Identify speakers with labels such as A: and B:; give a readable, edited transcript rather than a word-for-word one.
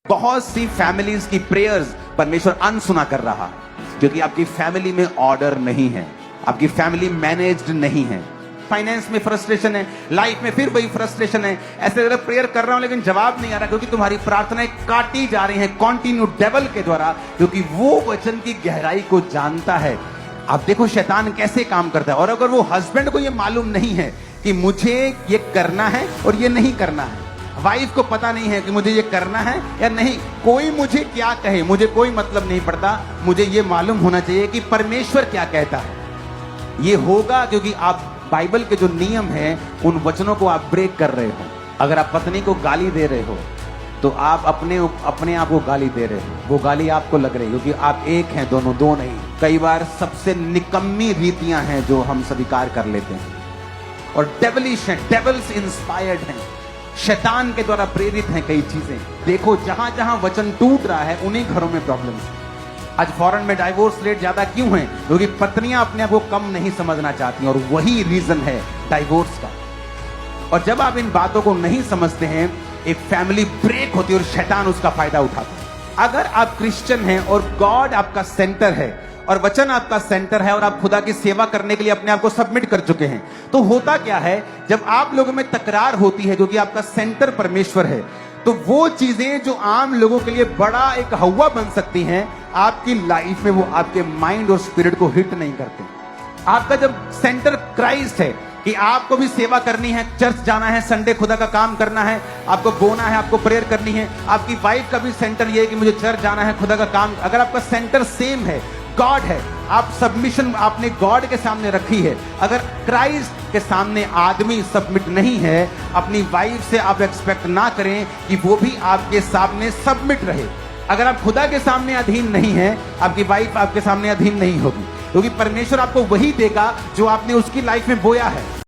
A: बहुत सी फैमिलीज की प्रेयर्स परमेश्वर अनसुना कर रहा है क्योंकि आपकी फैमिली में ऑर्डर नहीं है, आपकी फैमिली मैनेज्ड नहीं है। फाइनेंस में फ्रस्ट्रेशन है, लाइफ में फिर वही फ्रस्ट्रेशन है। ऐसे अगर प्रेयर कर रहा हूं लेकिन जवाब नहीं आ रहा क्योंकि तुम्हारी प्रार्थनाएं काटी जा रही हैं कॉन्टिन्यू डेवल के द्वारा, क्योंकि वो वचन की गहराई को जानता है। आप देखो शैतान कैसे काम करता है। और अगर वो हस्बैंड को ये मालूम नहीं है कि मुझे ये करना है और ये नहीं करना है, वाइफ को पता नहीं है कि मुझे ये करना है या नहीं, कोई मुझे क्या कहे मुझे कोई मतलब नहीं पड़ता, मुझे ये मालूम होना चाहिए कि परमेश्वर क्या कहता है। ये होगा क्योंकि आप बाइबल के जो नियम हैं उन वचनों को आप ब्रेक कर रहे हो। अगर आप पत्नी को गाली दे रहे हो तो आप अपने आप को गाली दे रहे हो, वो गाली आपको लग रही है क्योंकि आप एक हैं दोनों, दो नहीं। कई बार सबसे निकम्मी रीतियां हैं जो हम स्वीकार कर लेते हैं और डेविलिश हैं, डेविल्स इंस्पायर्ड हैं, शैतान के द्वारा प्रेरित हैं कई चीजें। देखो जहां जहां वचन टूट रहा है उन्हीं घरों में प्रॉब्लम्स हैं। आज फॉरेन में डाइवोर्स रेट ज्यादा क्यों है? क्योंकि पत्नियां अपने आप को कम नहीं समझना चाहती और वही रीजन है डाइवोर्स का। और जब आप इन बातों को नहीं समझते हैं एक फैमिली ब्रेक होती है और शैतान उसका फायदा उठाता है। अगर आप क्रिश्चियन हैं और गॉड आपका सेंटर है और वचन आपका सेंटर है और आप खुदा की सेवा करने के लिए अपने आप को सबमिट कर चुके हैं, तो होता क्या है जब आप लोगों में तकरार होती है क्योंकि आपका सेंटर परमेश्वर है, तो वो चीजें जो आम लोगों के लिए बड़ा एक हवा बन सकती हैं, आपकी लाइफ में वो आपके माइंड और स्पिरिट को हिट नहीं करते। आपका जब सेंटर क्राइस्ट है कि आपको भी सेवा करनी है, चर्च जाना है, संडे खुदा का काम करना है, आपको बोना है, आपको प्रेयर करनी है, आपकी वाइफ का भी सेंटर ये है कि मुझे चर्च जाना है, खुदा का काम। अगर आपका सेंटर सेम है, गॉड है, आप सबमिशन आपने गॉड के सामने रखी है। अगर क्राइस्ट के सामने आदमी सबमिट नहीं है, अपनी वाइफ से आप एक्सपेक्ट ना करें कि वो भी आपके सामने सबमिट रहे। अगर आप खुदा के सामने अधीन नहीं है, आपकी वाइफ आपके सामने अधीन नहीं होगी, क्योंकि परमेश्वर आपको वही देगा जो आपने उसकी लाइफ में बोया है।